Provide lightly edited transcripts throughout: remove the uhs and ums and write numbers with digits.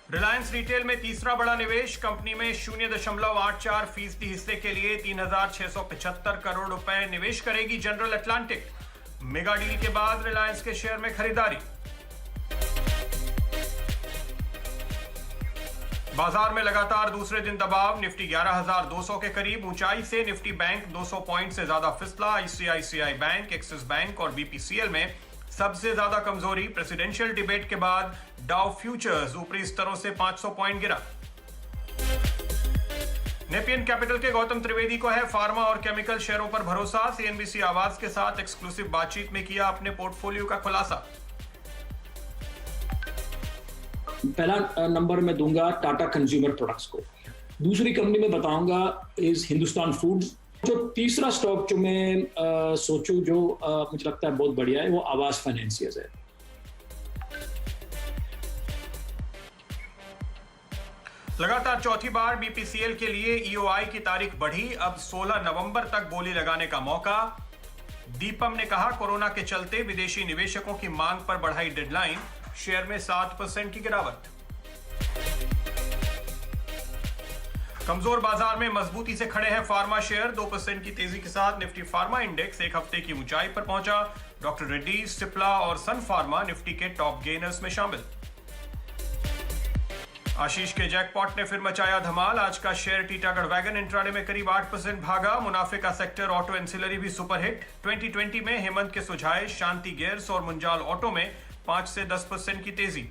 Reliance retail में तीसरा बड़ा निवेश, कंपनी में 0.84% हिस्से के लिए 3,675 करोड़ रुपए निवेश करेगी जनरल अटलांटिक। मेगा डील के बाद रिलायंस के शेयर में खरीदारी। बाजार में लगातार दूसरे दिन दबाव, निफ्टी 11,200 के करीब ऊंचाई से निफ्टी बैंक 200 पॉइंट से ज्यादा फिसला। आईसीआईसीआई बैंक, एक्सिस बैंक और बीपीसीएल में सबसे ज्यादा कमजोरी। प्रेसिडेंशियल डिबेट के बाद डाउ फ्यूचर्स ऊपरी स्तरों से 500 पॉइंट गिरा। नेपियन कैपिटल के गौतम त्रिवेदी को है फार्मा और केमिकल शेयरों पर भरोसा। सीएनबीसी आवाज के साथ एक्सक्लूसिव बातचीत में किया अपने पोर्टफोलियो का खुलासा। पहला नंबर मैं दूंगा टाटा कंज्यूमर प्रोडक्ट्स को। दूसरी कंपनी में बताऊंगा इज हिंदुस्तान फूड्स। जो तीसरा स्टॉक जो मैं सोचूं जो मुझे लगता है बहुत बढ़िया है वो आवास फाइनेंसियर्स है। लगातार चौथी बार बीपीसीएल के लिए ईओआई की तारीख बढ़ी, अब 16 नवंबर तक बोली लगाने का मौका। दीपम ने कहा कोरोना के चलते विदेशी निवेशकों की मांग पर बढ़ाई डेडलाइन, शेयर में 7% की गिरावट। कमजोर बाजार में मजबूती से खड़े हैं फार्मा शेयर, 2% की तेजी के साथ निफ्टी फार्मा इंडेक्स एक हफ्ते की ऊंचाई पर पहुंचा। डॉक्टर रेड्डी, सिप्ला और सन फार्मा निफ्टी के टॉप गेनर्स में शामिल। आशीष के जैकपॉट ने फिर मचाया धमाल, आज का शेयर टीटागढ़ वैगन इंट्राडे में करीब 8% भागा। मुनाफे का सेक्टर ऑटो एंसिलरी भी सुपरहिट। 2020 में हेमंत के सुझाए शांति गियर्स और मुंजाल ऑटो में 5 से 10% की तेजी।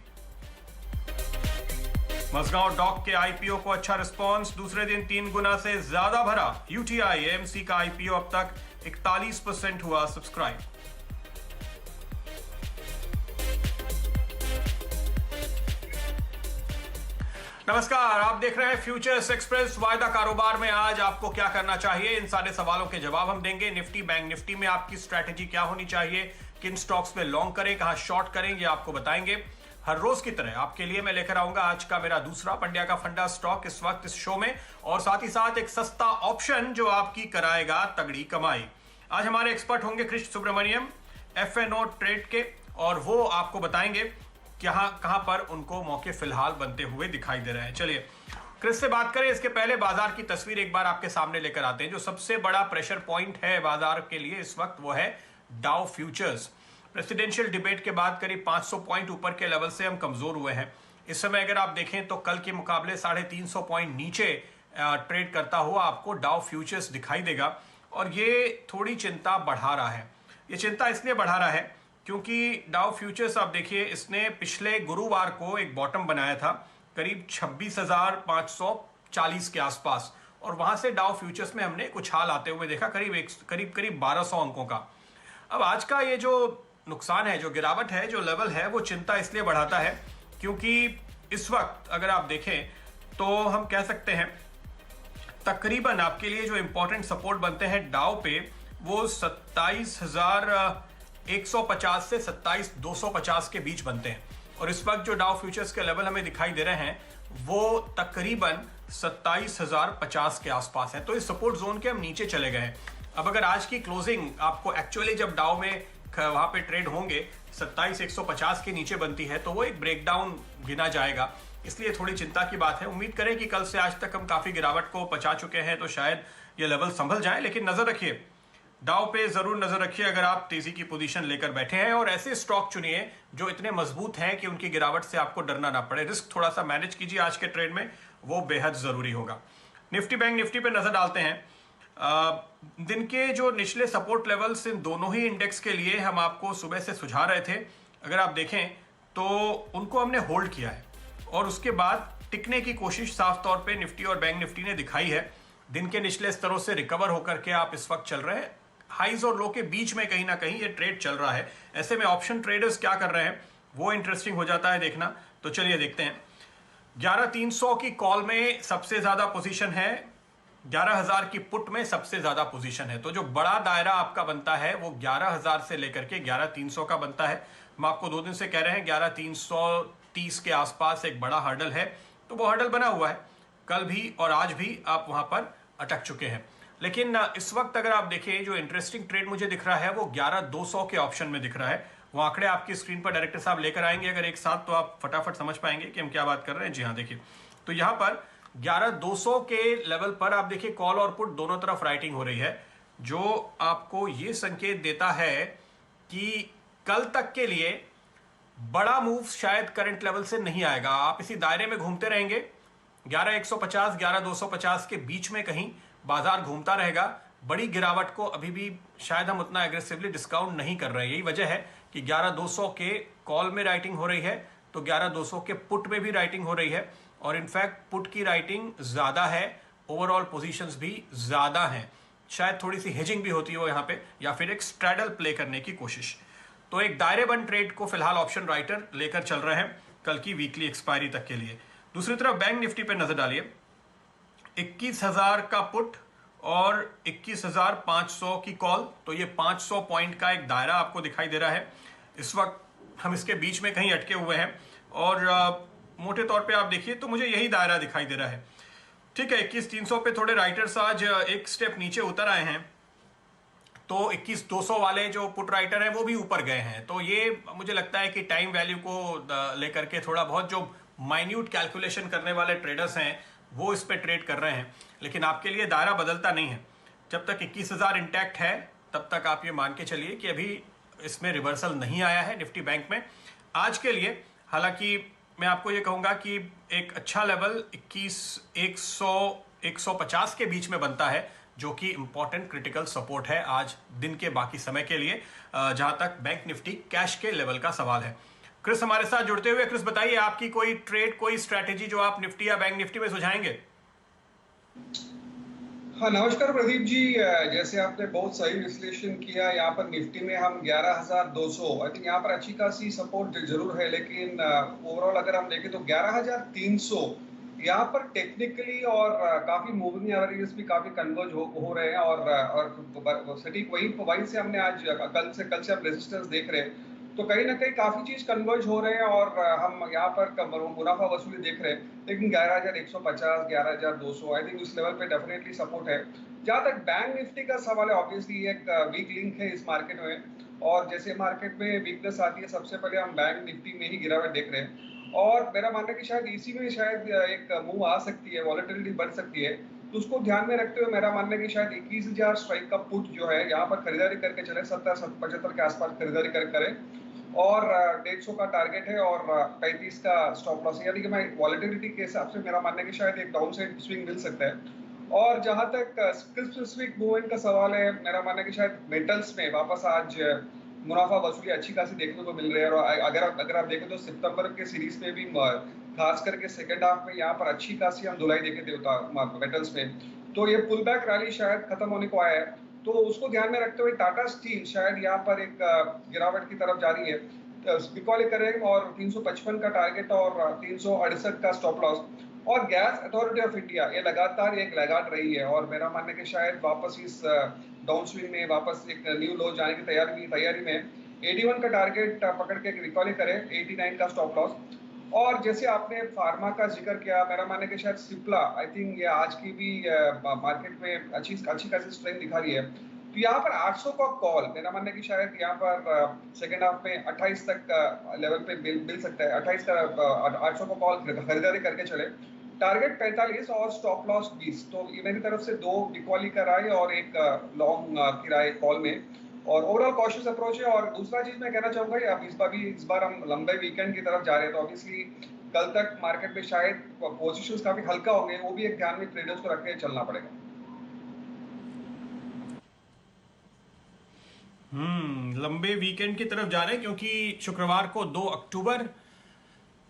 मझगांव डॉक के आईपीओ को अच्छा रिस्पांस, दूसरे दिन 3 गुना से ज्यादा भरा। यूटीआई एएमसी का आईपीओ अब तक 41% हुआ सब्सक्राइब। नमस्कार, आप देख रहे हैं फ्यूचर्स एक्सप्रेस। वायदा कारोबार में आज आपको क्या करना चाहिए, इन सारे सवालों के जवाब हम देंगे। निफ्टी बैंक निफ्टी में आपकी स्ट्रैटेजी क्या होनी चाहिए, किन स्टॉक्स में लॉन्ग करें, कहां शॉर्ट करें, ये आपको बताएंगे। हर रोज की तरह आपके लिए मैं लेकर आऊंगा आज का मेरा दूसरा पंड्या का फंडा स्टॉक इस वक्त इस शो में, और साथ ही साथ एक सस्ता ऑप्शन जो आपकी कराएगा तगड़ी कमाई। आज हमारे एक्सपर्ट होंगे कृष्ण सुब्रमण्यम, एफएनओ ट्रेड के, और वो आपको बताएंगे कहां पर उनको मौके फिलहाल बनते हुए दिखाई दे रहे हैं। चलिए क्रिस से बात करें, इसके पहले बाजार की तस्वीर एक बार आपके सामने लेकर आते हैं। जो सबसे बड़ा प्रेशर पॉइंट है बाजार के लिए इस वक्त वो है डाउ फ्यूचर्स। प्रेसिडेंशियल डिबेट के बाद करीब 500 पॉइंट ऊपर के लेवल से हम कमजोर हुए हैं। इस समय अगर आप देखें तो कल के मुकाबले 350 पॉइंट नीचे ट्रेड करता हुआ आपको डाउ फ्यूचर्स दिखाई देगा, और ये थोड़ी चिंता बढ़ा रहा है। ये चिंता इसलिए बढ़ा रहा है क्योंकि डाउ फ्यूचर्स आप देखिए, इसने पिछले गुरुवार को एक बॉटम बनाया था करीब 26,540 के आसपास, और वहां से डाउ फ्यूचर्स में हमने कुछ हाल आते हुए देखा करीब 1200 अंकों का। अब आज का ये जो नुकसान है, जो गिरावट है, जो लेवल है, वो चिंता इसलिए बढ़ाता है क्योंकि इस वक्त अगर आप देखें तो हम कह सकते हैं तकरीबन आपके लिए जो इंपॉर्टेंट सपोर्ट बनते हैं डाउ पे, वो 27,150 से 27,250 के बीच बनते हैं। और इस वक्त जो डाउ फ्यूचर्स के लेवल हमें दिखाई दे रहे हैं वो तकरीबन 27,050 के आसपास है। तो इस सपोर्ट जोन के हम नीचे चले गए हैं। अब अगर आज की क्लोजिंग आपको एक्चुअली जब डाउ में वहां पे ट्रेड होंगे 27,150 के नीचे बनती है तो वो एक ब्रेकडाउन गिना जाएगा, इसलिए थोड़ी चिंता की बात है। उम्मीद करें कि कल से आज तक हम काफी गिरावट को पचा चुके हैं तो शायद ये लेवल संभल जाए, लेकिन नजर रखिए, डाउ पे जरूर नजर रखिए अगर आप तेजी की पोजीशन लेकर बैठे हैं, और ऐसे स्टॉक चुनिए जो इतने मजबूत हैं कि उनकी गिरावट से आपको डरना ना पड़े। रिस्क थोड़ा सा मैनेज कीजिए आज के ट्रेड में, वो बेहद जरूरी होगा। निफ्टी बैंक निफ्टी पे नजर डालते हैं। दिन के जो निचले सपोर्ट लेवल्स इन दोनों ही इंडेक्स के लिए हम आपको सुबह से सुझा रहे थे, अगर आप देखें तो उनको हमने होल्ड किया है, और उसके बाद टिकने की कोशिश साफ तौर पे निफ्टी और बैंक निफ्टी ने दिखाई है। दिन के निचले स्तरों से रिकवर होकर के आप इस वक्त चल रहे हैं, हाइज और लो के बीच में कहीं ना कहीं ये ट्रेड चल रहा है। ऐसे में ऑप्शन ट्रेडर्स क्या कर रहे हैं वो इंटरेस्टिंग हो जाता है देखना। तो चलिए देखते हैं। 11,300 की कॉल में सबसे ज्यादा पोजीशन है, 11,000 की पुट में सबसे ज्यादा पोजीशन है। तो जो बड़ा दायरा आपका बनता है वो 11,000 से लेकर के 11,300 का बनता है। हम आपको 2 दिन से कह रहे हैं 11,330 के आसपास एक बड़ा हर्डल है, तो वो हर्डल बना हुआ है। कल भी और आज भी आप वहां पर अटक चुके हैं। लेकिन इस वक्त अगर आप देखें, जो इंटरेस्टिंग ट्रेड मुझे दिख रहा है वो 11,200 के ऑप्शन में दिख रहा है। वो आंकड़े आपकी स्क्रीन पर डायरेक्टर साहब लेकर आएंगे अगर एक साथ, तो आप फटाफट समझ पाएंगे कि हम क्या बात कर रहे हैं। जी हाँ, देखिए, तो यहां पर 11,200 के लेवल पर आप देखिए कॉल और पुट दोनों तरफ राइटिंग हो रही है, जो आपको ये संकेत देता है कि कल तक के लिए बड़ा मूव शायद करंट लेवल से नहीं आएगा। आप इसी दायरे में घूमते रहेंगे, 11,150 11,250 के बीच में कहीं बाजार घूमता रहेगा। बड़ी गिरावट को अभी भी शायद हम उतना एग्रेसिवली डिस्काउंट नहीं कर रहे हैं। यही वजह है कि 11,200 के कॉल में राइटिंग हो रही है, तो 11,200 के पुट में भी राइटिंग हो रही है, और इनफैक्ट पुट की राइटिंग ज्यादा है, ओवरऑल पोजीशंस भी ज्यादा हैं। शायद थोड़ी सी हेजिंग भी होती हो यहाँ पे, या फिर एक स्ट्रैडल प्ले करने की कोशिश। तो एक दायरेबंद ट्रेड को फिलहाल ऑप्शन राइटर लेकर चल रहे हैं कल की वीकली एक्सपायरी तक के लिए। दूसरी तरफ बैंक निफ्टी पे नजर डालिए, 21,000 का पुट और 21,500 की कॉल, तो ये 500 पॉइंट का एक दायरा आपको दिखाई दे रहा है। इस वक्त हम इसके बीच में कहीं अटके हुए हैं, और मोटे तौर पे आप देखिए तो मुझे यही दायरा दिखाई दे रहा है। ठीक है, 21,300 पे थोड़े राइटर्स आज एक स्टेप नीचे उतर आए हैं, तो 21,200 वाले जो पुट राइटर हैं वो भी ऊपर गए हैं। तो ये मुझे लगता है कि टाइम वैल्यू को लेकर के थोड़ा बहुत जो माइन्यूट कैलकुलेशन करने वाले ट्रेडर्स हैं वो इस पे ट्रेड कर रहे हैं, लेकिन आपके लिए दायरा बदलता नहीं है। जब तक 21,000 इंटैक्ट है तब तक आप ये मान के चलिए कि अभी इसमें रिवर्सल नहीं आया है निफ्टी बैंक में आज के लिए। हालांकि मैं आपको ये कहूंगा कि एक अच्छा लेवल 21,150 के बीच में बनता है, जो कि इंपॉर्टेंट क्रिटिकल सपोर्ट है आज दिन के बाकी समय के लिए, जहां तक बैंक निफ्टी कैश के लेवल का सवाल है। क्रिस हमारे साथ जुड़ते हुए, क्रिस बताइए आपकी कोई ट्रेड, कोई स्ट्रैटेजी जो आप निफ्टी या बैंक निफ्टी में सुझाएंगे? हाँ, नमस्कार प्रदीप जी। जैसे आपने बहुत सही विश्लेषण किया, यहाँ पर निफ्टी में हम 11,200, आई थिंक यहाँ पर अच्छी खासी सपोर्ट जरूर है, लेकिन ओवरऑल अगर हम देखें तो 11,300 यहाँ पर टेक्निकली और काफी मूविंग एवरेजेस भी काफी कन्वर्ज हो रहे हैं, और सटीक वही से हमने आज कल से हम रेजिस्टेंस देख रहे हैं, तो कहीं ना कहीं काफी चीज कन्वर्ज हो रहे हैं, और हम यहाँ पर मुनाफा वसूली देख रहे हैं। लेकिन 11,150 11,200 आई थिंक उस लेवल पे डेफिनेटली सपोर्ट है। जहां तक बैंक निफ्टी का सवाल है, ऑब्वियसली एक वीक लिंक है इस मार्केट में, और जैसे मार्केट में वीकनेस आती है सबसे पहले हम बैंक निफ्टी में ही गिरावट देख रहे हैं, और मेरा मानना है कि शायद इसी में शायद एक मूव आ सकती है, वॉलेटिलिटी बढ़ सकती है। तो उसको ध्यान में रखते हुए मेरा मानना है कि शायद 21,000 स्ट्राइक का पुट जो है यहाँ पर खरीदारी करके चले, 70-75 के आसपास खरीदारी करें, और 150 का टारगेट है और 35 का स्टॉप लॉस है। यानी कि मैं वॉलेटिलिटी के हिसाब से मेरा मानना है कि शायद एक डाउन साइड स्विंग मिल सकता है। और जहां तक स्पेसिफिक मूवमेंट का सवाल है, मेरा मानना है कि शायद मेटल्स में वापस आज मुनाफा वसूली अच्छी खासी देखने को मिल रही है, और अगर आप देखें तो सितंबर के सीरीज में भी खास करके सेकेंड हाफ में यहाँ पर अच्छी खासी हम धुलाई देखे थे मेटल्स में। तो ये पुल बैक रैली शायद खत्म होने को आया है, तो उसको ध्यान में रखते हुए टाटा स्टील शायद यहाँ पर एक गिरावट की तरफ जा रही है, बिकॉल करें, और 355 का टारगेट और 368 का स्टॉप लॉस। और गैस अथॉरिटी ऑफ इंडिया ये लगातार एक लगाट रही है, और मेरा मानना है कि शायद वापस इस डाउन स्विंग में वापस एक न्यू लो जाने की तैयारी में 81 का टारगेट पकड़ के रिकॉल करें, 89 का स्टॉप लॉस। और जैसे आपने फार्मा का जिक्र किया, मेरा मानना है कि शायद सिप्ला, आई थिंक ये आज की भी मार्केट में अच्छी खासी स्ट्रेंथ दिखा रही है, तो यहाँ पर 800 का कॉल मेरा मानना है कि शायद यहाँ पर सेकेंड हाफ में 28 तक लेवल पे मिल सकता है। 28 का 800 का कॉल खरीदारी करके चले, टारगेट 45 और स्टॉप लॉस 20। तो ये मेरी तरफ से 2 इक्वाली का राय और एक लॉन्ग की राय कॉल में, और ओवरऑल कॉशियस अप्रोच है। और दूसरा चीज मैं कहना चाहूंगा, अब इस बार हम लंबे वीकेंड की तरफ जा रहे हैं, तो ऑब्वियसली कल तक मार्केट में शायद पोजीशंस काफी हल्का होंगे, वो भी एक ध्यान में ट्रेडर्स को रख के चलना पड़ेगा। लंबे वीकेंड की तरफ जा रहे हैं, क्योंकि शुक्रवार को 2 अक्टूबर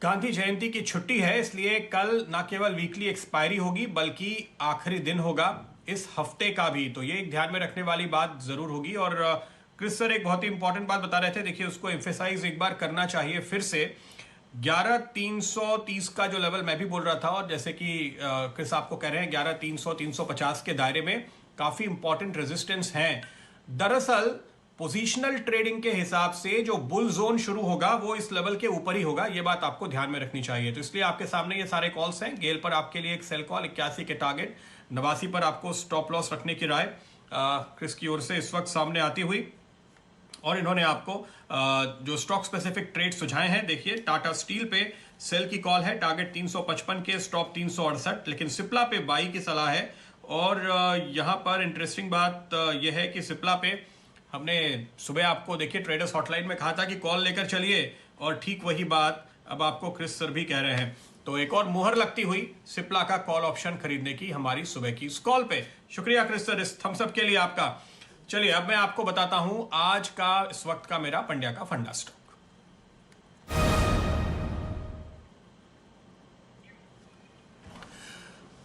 गांधी जयंती की छुट्टी है, इसलिए कल ना केवल वीकली एक्सपायरी होगी बल्कि आखिरी दिन होगा इस हफ्ते का भी, तो ये एक ध्यान में रखने वाली बात जरूर होगी। और क्रिस सर एक बहुत ही इंपॉर्टेंट बात बता रहे थे, देखिए उसको एम्फेसाइज एक बार करना चाहिए फिर से। 11,330 का जो लेवल मैं भी बोल रहा था, और जैसे कि क्रिस आपको कह रहे हैं 11,300 350 के दायरे में काफी इंपॉर्टेंट रेजिस्टेंस हैं। दरअसल पोजीशनल ट्रेडिंग के हिसाब से जो बुल जोन शुरू होगा वो इस लेवल के ऊपर ही होगा, ये बात आपको ध्यान में रखनी चाहिए। तो इसलिए आपके सामने ये सारे कॉल्स हैं। गेल पर आपके लिए एक सेल कॉल 81 के टारगेट, 89 पर आपको स्टॉप लॉस रखने की राय क्रिस की ओर से इस वक्त सामने आती हुई, और इन्होंने आपको जो स्टॉक स्पेसिफिक ट्रेड सुझाए हैं, देखिए टाटा स्टील पे सेल की कॉल है, टारगेट 355 के, स्टॉप 368, लेकिन सिप्ला पे बाई की सलाह है। और यहाँ पर इंटरेस्टिंग बात यह है कि सिप्ला पे हमने सुबह आपको देखिए ट्रेडर्स हॉटलाइन में कहा था कि कॉल लेकर चलिए, और ठीक वही बात अब आपको क्रिस सर भी कह रहे हैं। तो एक और मुहर लगती हुई सिप्ला का कॉल ऑप्शन खरीदने की हमारी सुबह की इस कॉल पे। शुक्रिया क्रिस सर इस थम्स अप के लिए आपका। चलिए अब मैं आपको बताता हूं आज का इस वक्त का मेरा पंड्या का फंडा स्टॉक।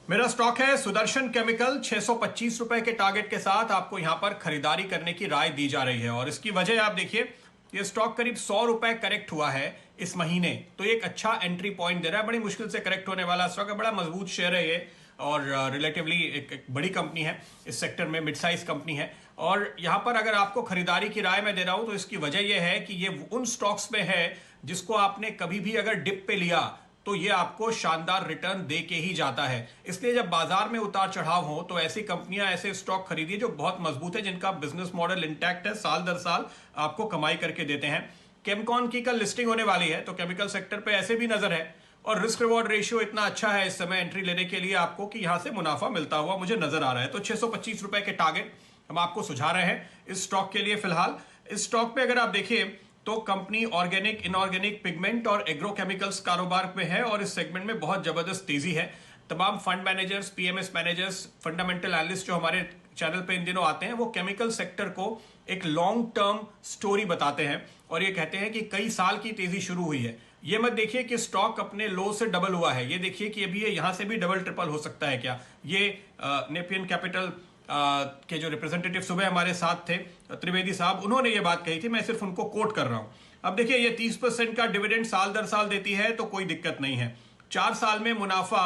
मेरा स्टॉक है सुदर्शन केमिकल, 625 रुपए के टारगेट के साथ आपको यहां पर खरीदारी करने की राय दी जा रही है, और इसकी वजह आप देखिए ये स्टॉक करीब 100 रुपए करेक्ट हुआ है इस महीने, तो एक अच्छा एंट्री पॉइंट दे रहा है। बड़ी मुश्किल से करेक्ट होने वाला स्टॉक है, बड़ा मजबूत शेयर है ये, और रिलेटिवली एक बड़ी कंपनी है इस सेक्टर में, मिड साइज कंपनी है। और यहां पर अगर आपको खरीदारी की राय मैं दे रहा हूं तो इसकी वजह यह है कि ये उन स्टॉक्स में है जिसको आपने कभी भी अगर डिप पे लिया तो ये आपको शानदार रिटर्न दे के ही जाता है। इसलिए जब बाजार में उतार चढ़ाव हो तो ऐसी कंपनियां, ऐसे स्टॉक खरीदिए जो बहुत मजबूत है, जिनका बिजनेस मॉडल इंटैक्ट है, साल दर साल आपको कमाई करके देते हैं। केमकॉन की कल लिस्टिंग होने वाली है, तो केमिकल सेक्टर पे ऐसे भी नजर है, और रिस्क रिवॉर्ड रेशियो इतना अच्छा है इस समय एंट्री लेने के लिए आपको कि यहां से मुनाफा मिलता हुआ मुझे नजर आ रहा है। तो 625 रुपए के टारगेट हम आपको सुझा रहे हैं इस स्टॉक के लिए फिलहाल। इस स्टॉक पे अगर आप देखिए तो कंपनी ऑर्गेनिक, इनऑर्गेनिक, पिगमेंट और एग्रोकेमिकल्स कारोबार में है, और इस सेगमेंट में बहुत जबरदस्त तेजी है। तमाम fund managers, PMS managers, fundamental analyst जो हमारे चैनल पे इन दिनों आते हैं, वो केमिकल सेक्टर को एक लॉन्ग टर्म स्टोरी बताते हैं, और ये कहते हैं कि कई साल की तेजी शुरू हुई है। ये मत देखिए कि स्टॉक अपने लो से डबल हुआ है, ये देखिए कि अभी ये यहां से भी डबल ट्रिपल हो सकता है क्या। ये नेपियन कैपिटल के जो रिप्रेजेंटेटिव सुबह हमारे साथ थे, त्रिवेदी साहब, उन्होंने ये बात कही थी, मैं सिर्फ उनको कोट कर रहा हूं। अब देखिए ये 30% का डिविडेंड साल दर साल देती है, तो कोई दिक्कत नहीं है। 4 साल में मुनाफा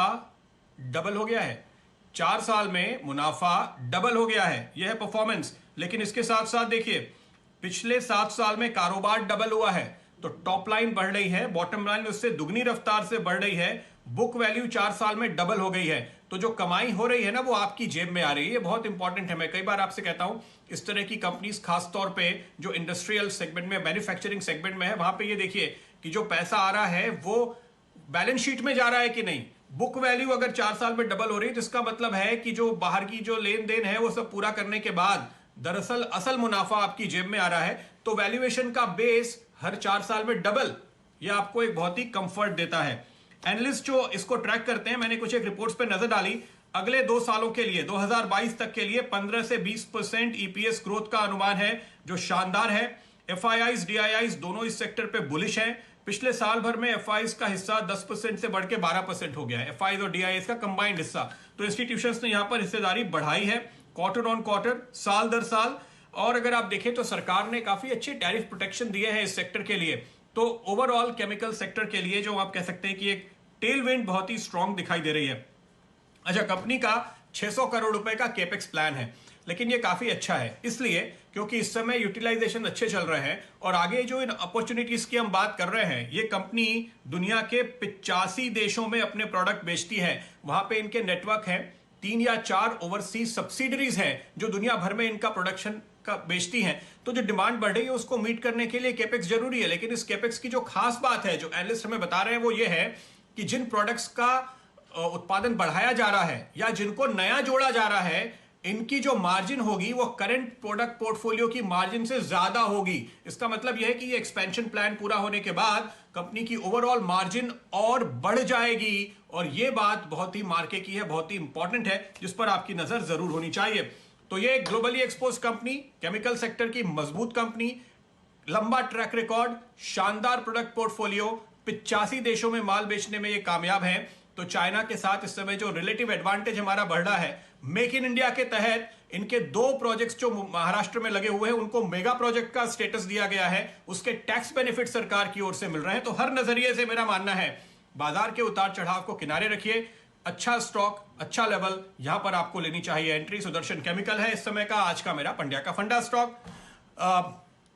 डबल हो गया है, 4 साल में मुनाफा डबल हो गया है, यह है परफॉर्मेंस। लेकिन इसके साथ साथ देखिए पिछले 7 साल में कारोबार डबल हुआ है, तो टॉप लाइन बढ़ रही है, बॉटम लाइन उससे दुगनी रफ्तार से बढ़ रही है, बुक वैल्यू 4 साल में डबल हो गई है, तो जो कमाई हो रही है ना वो आपकी जेब में आ रही है। ये बहुत इंपॉर्टेंट है। मैं कई बार आपसे कहता हूं इस तरह की कंपनीज खास तौर पे जो इंडस्ट्रियल सेगमेंट में, मैन्युफैक्चरिंग सेगमेंट में है, वहां पे ये देखिए कि जो पैसा आ रहा है वो बैलेंस शीट में जा रहा है कि नहीं। बुक वैल्यू अगर 4 साल में डबल हो रही है तो इसका मतलब है कि जो बाहर की जो लेन देन है वो सब पूरा करने के बाद दरअसल असल मुनाफा आपकी जेब में आ रहा है। तो वैल्यूएशन का बेस हर 4 साल में डबल, ये आपको एक बहुत ही कंफर्ट देता है। एनालिस्ट जो इसको ट्रैक करते हैं, मैंने कुछ एक रिपोर्ट्स पे नजर डाली, अगले 2 सालों के लिए 2022 तक के लिए 15 से 20% ईपीएस ग्रोथ का अनुमान है, जो शानदार है। एफआईआईज, डीआईआईज दोनों इस सेक्टर पे बुलिश हैं। पिछले साल भर में एफआईआईज का हिस्सा 10% से बढ़ के 12% हो गया है, एफआईआईज और डीआईआईज का कंबाइंड हिस्सा। तो इंस्टीट्यूशंस ने यहां पर हिस्सेदारी बढ़ाई है क्वार्टर ऑन क्वार्टर, साल दर साल। और अगर आप देखें तो सरकार ने काफी अच्छे टैरिफ प्रोटेक्शन दिए हैं इस सेक्टर के लिए। तो ओवरऑल केमिकल सेक्टर के लिए जो आप कह सकते हैं कि एक टेल विंड बहुत ही स्ट्रांग दिखाई दे रही है। अच्छा, कंपनी का 600 करोड़ रुपए का केपेक्स प्लान है, लेकिन ये काफी अच्छा है इसलिए क्योंकि इस समय यूटिलाइजेशन अच्छे चल रहे हैं, और आगे जो इन अपॉर्चुनिटीज की हम बात कर रहे हैं, ये कंपनी दुनिया के 85 देशों में अपने प्रोडक्ट बेचती है। वहां पे इनके नेटवर्क है, 3 या 4 ओवरसीज सब्सिडरीज हैं जो दुनिया भर में इनका प्रोडक्शन का बेचती हैं। तो जो डिमांड बढ़ रही है उसको मीट करने के लिए केपेक्स जरूरी है। लेकिन इस केपेक्स की जो खास बात है, जो एनालिस्ट हमें बता रहे हैं, वो ये है कि जिन प्रोडक्ट्स का उत्पादन बढ़ाया जा रहा है या जिनको नया जोड़ा जा रहा है, इनकी जो मार्जिन होगी वो करंट प्रोडक्ट पोर्टफोलियो की मार्जिन से ज्यादा होगी। इसका मतलब यह है कि ये एक्सपेंशन प्लान पूरा होने के बाद कंपनी की ओवरऑल मार्जिन और बढ़ जाएगी, और ये बात बहुत ही मार्के की है, बहुत ही इंपॉर्टेंट है, जिस पर आपकी नजर जरूर होनी चाहिए। तो ये globally expose company, chemical sector की मजबूत कंपनी, लंबा ट्रैक रिकॉर्ड, शानदार प्रोडक्ट पोर्टफोलियो, 85 देशों में माल बेचने में ये कामयाब है। तो चाइना के साथ इस समय जो रिलेटिव एडवांटेज हमारा बढ़ रहा है, मेक इन इंडिया के तहत इनके 2 प्रोजेक्ट्स जो महाराष्ट्र में लगे हुए हैं उनको मेगा प्रोजेक्ट का स्टेटस दिया गया है, उसके टैक्स बेनिफिट सरकार की ओर से मिल रहे हैं। तो हर नजरिए से मेरा मानना है बाजार के उतार चढ़ाव को किनारे रखिए, अच्छा स्टॉक, अच्छा लेवल यहां पर आपको लेनी चाहिए। एंट्री सुदर्शन केमिकल है इस समय का आज का मेरा पंड्या का फंडा स्टॉक।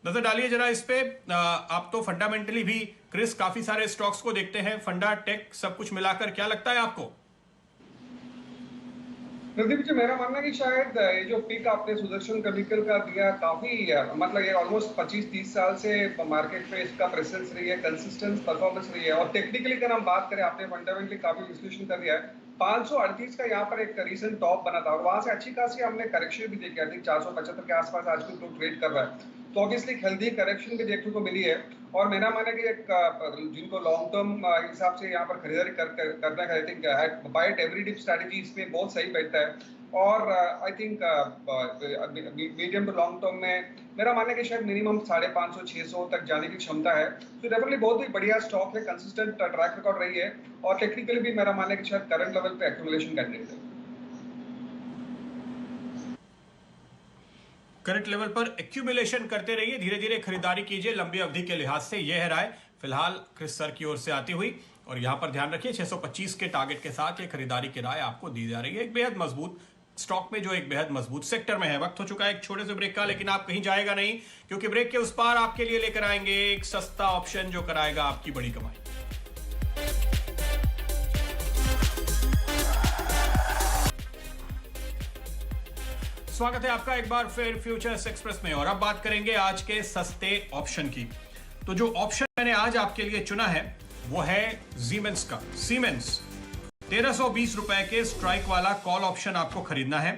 नजर डालिए जरा इस पे। आप तो फंडामेंटली भी क्रिस काफी सारे स्टॉक्स को देखते हैं, फंडा, टेक, सब कुछ मिलाकर क्या लगता है आपको? प्रदीप जी, मेरा मानना है कि शायद ये जो पिक आपने सुदर्शन केमिकल का दिया काफी मतलब ये ऑलमोस्ट 25-30 साल से मार्केट में इसका प्रेजेंस रही है, कंसिस्टेंट परफॉर्मेंस रही है। और टेक्निकली अगर हम बात करें, आपने फंडामेंटली काफी विश्लेषण कर दिया है। 538 का यहाँ पर एक रीसेंट टॉप बना था और वहां से अच्छी खासी हमने करेक्शन भी देखी। आई थिंक 475 के आसपास आज भी तो ट्रेड कर रहा है, तो ऑब्वियसली हेल्दी करेक्शन भी देखने को मिली है। और मेरा मानना है कि एक जिनको लॉन्ग टर्म हिसाब से यहाँ पर खरीदारी करना है, I think buy at every dip strategy इसमें बहुत सही बैठता है। और I think medium to long term में मेरा मानना है कि शायद मिनिमम 550-600 तक जाने की क्षमता है। तो डेफिनेटली बहुत ही बढ़िया स्टॉक है, कंसिस्टेंट ट्रैक रिकॉर्ड रही है और टेक्निकली भी मेरा मानना है कि शायद करंट लेवल पे एक्यूमुलेशन कैंडिडेट है। करंट लेवल पर एक्यूमुलेशन करते रहिए, धीरे धीरे खरीदारी कीजिए लंबी अवधि के लिहाज से। यह है राय फिलहाल क्रिस सर की ओर से आती हुई। और यहां पर ध्यान रखिए 625 के टारगेट के साथ ये खरीदारी की राय आपको दी जा रही है एक बेहद मजबूत स्टॉक में, जो एक बेहद मजबूत सेक्टर में है। वक्त हो चुका है एक छोटे से ब्रेक का, लेकिन आप कहीं जाएगा नहीं, क्योंकि ब्रेक के उस पार आपके लिए लेकर आएंगे एक सस्ता ऑप्शन जो कराएगा आपकी बड़ी कमाई। स्वागत है आपका एक बार फिर फ्यूचर्स एक्सप्रेस में। और अब बात करेंगे आज के सस्ते ऑप्शन की। तो जो ऑप्शन मैंने आज आपके लिए चुना है वो है सीमेंस का। सीमेंस 1320 रुपए के स्ट्राइक वाला कॉल ऑप्शन आपको खरीदना है।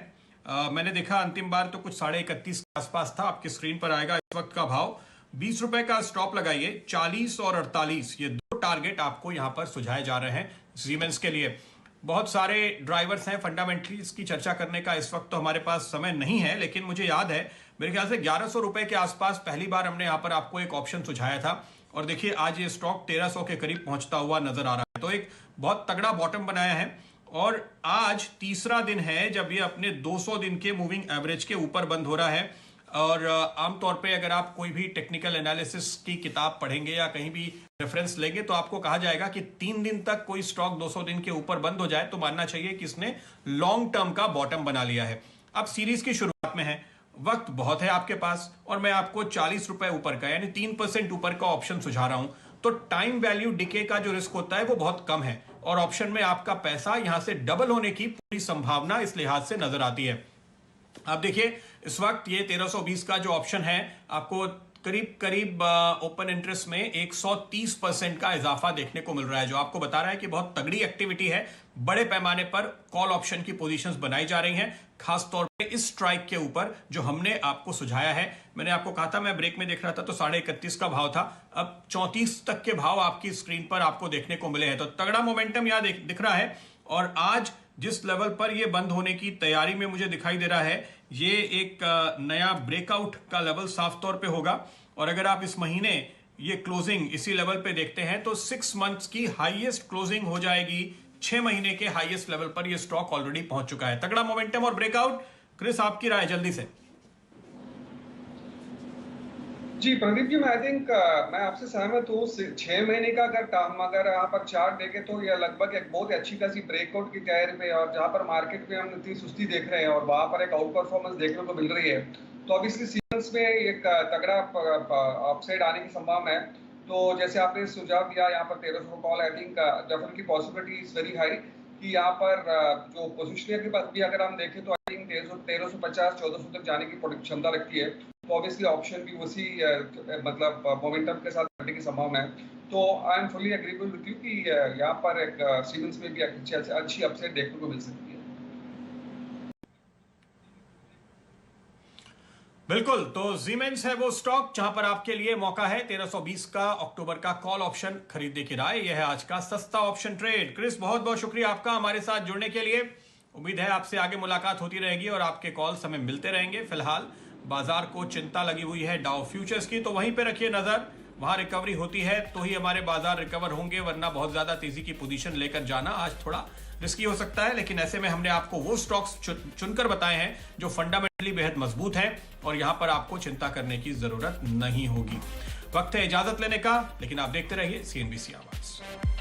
मैंने देखा अंतिम बार तो कुछ 31.5 के आसपास था। आपकी स्क्रीन पर आएगा इस वक्त का भाव। 20 रुपए का स्टॉप लगाइए। 40 और 48 ये दो टारगेट आपको यहां पर सुझाए जा रहे हैं सीमेंस के लिए। बहुत सारे ड्राइवर्स हैं, फंडामेंटली इसकी चर्चा करने का इस वक्त तो हमारे पास समय नहीं है, लेकिन मुझे याद है मेरे ख्याल से 1100 रुपए के आसपास पहली बार हमने यहाँ पर आपको एक ऑप्शन सुझाया था। और देखिए आज ये स्टॉक 1300 के करीब पहुंचता हुआ नजर आ रहा है। तो एक बहुत तगड़ा बॉटम बनाया है और आज तीसरा दिन है जब ये अपने 200 दिन के मूविंग एवरेज के ऊपर बंद हो रहा है। और आमतौर पे अगर आप कोई भी टेक्निकल एनालिसिस की किताब पढ़ेंगे या कहीं भी रेफरेंस लेंगे तो आपको कहा जाएगा कि 3 दिन तक कोई स्टॉक 200 दिन के ऊपर बंद हो जाए तो मानना चाहिए कि इसने लॉन्ग टर्म का बॉटम बना लिया है। अब सीरीज की शुरुआत में है, वक्त बहुत है आपके पास और मैं आपको 40 रुपए ऊपर का यानी 3% ऊपर का ऑप्शन सुझा रहा हूं। तो टाइम वैल्यू डिके का जो रिस्क होता है वो बहुत कम है और ऑप्शन में आपका पैसा यहां से डबल होने की पूरी संभावना इस लिहाज से नजर आती है। अब देखिए इस वक्त ये 1320 का जो ऑप्शन है आपको करीब करीब ओपन इंटरेस्ट में 130% का इजाफा देखने को मिल रहा है, जो आपको बता रहा है कि बहुत तगड़ी एक्टिविटी है। बड़े पैमाने पर कॉल ऑप्शन की पोजीशंस बनाई जा रही हैं, खासतौर पे इस स्ट्राइक के ऊपर जो हमने आपको सुझाया है। मैंने आपको कहा था, मैं ब्रेक में देख रहा था तो 31.5 का भाव था, अब 34 तक के भाव आपकी स्क्रीन पर आपको देखने को मिले हैं। तो तगड़ा मोमेंटम यहां दिख रहा है और आज जिस लेवल पर यह बंद होने की तैयारी में मुझे दिखाई दे रहा है ये एक नया ब्रेकआउट का लेवल साफ तौर पे होगा। और अगर आप इस महीने ये क्लोजिंग इसी लेवल पे देखते हैं तो 6 मंथ्स की हाईएस्ट क्लोजिंग हो जाएगी। 6 महीने के हाईएस्ट लेवल पर ये स्टॉक ऑलरेडी पहुंच चुका है। तगड़ा मोमेंटम और ब्रेकआउट। क्रिस आपकी राय जल्दी से। जी प्रदीप जी, मैं थिंक मैं आपसे सहमत हूँ। 6 महीने का अगर यहाँ पर चार्ट देखें तो यह लगभग एक बहुत अच्छी खासी ब्रेकआउट की तैयारी पे, और जहाँ पर मार्केट में हम इतनी सुस्ती देख रहे हैं और वहां पर एक आउट परफॉर्मेंस देखने को मिल रही है, तो ऑब्वियसली सीजन्स में एक तगड़ा अपसाइड आने की संभावना है। तो जैसे आपने सुझाव दिया यहाँ पर 1300 call, I think definitely possibility is very high कि यहाँ पर जो पोजिशनर के पास भी अगर हम देखें तो आई थिंक 1350-1400 तक जाने की क्षमता रखती है। तो ऑब्वियसली ऑप्शन भी उसी मतलब मोमेंटम के साथ बढ़ने की संभावना है। तो I am fully agreeable with you कि यहाँ पर एक सीमेंस में भी अच्छी अपसाइड देखने को मिल सकती है। बिल्कुल, तो सीमेंस है वो स्टॉक जहां पर आपके लिए मौका है 1320 का अक्टूबर का कॉल ऑप्शन खरीदने की राय। यह है आज का सस्ता ऑप्शन ट्रेड। क्रिस बहुत बहुत शुक्रिया आपका हमारे साथ जुड़ने के लिए। उम्मीद है आपसे आगे मुलाकात होती रहेगी और आपके कॉल्स हमें मिलते रहेंगे। फिलहाल बाजार को चिंता लगी हुई है डाउ फ्यूचर्स की, तो वहीं पे रखिए नजर। वहां रिकवरी होती है तो ही हमारे बाजार रिकवर होंगे, वरना बहुत ज्यादा तेजी की पोजीशन लेकर जाना आज थोड़ा रिस्की हो सकता है। लेकिन ऐसे में हमने आपको वो स्टॉक्स चुनकर बताए हैं जो फंडामेंटली बेहद मजबूत हैं और यहां पर आपको चिंता करने की जरूरत नहीं होगी। वक्त है इजाजत लेने का, लेकिन आप देखते रहिए CNBC आवाज।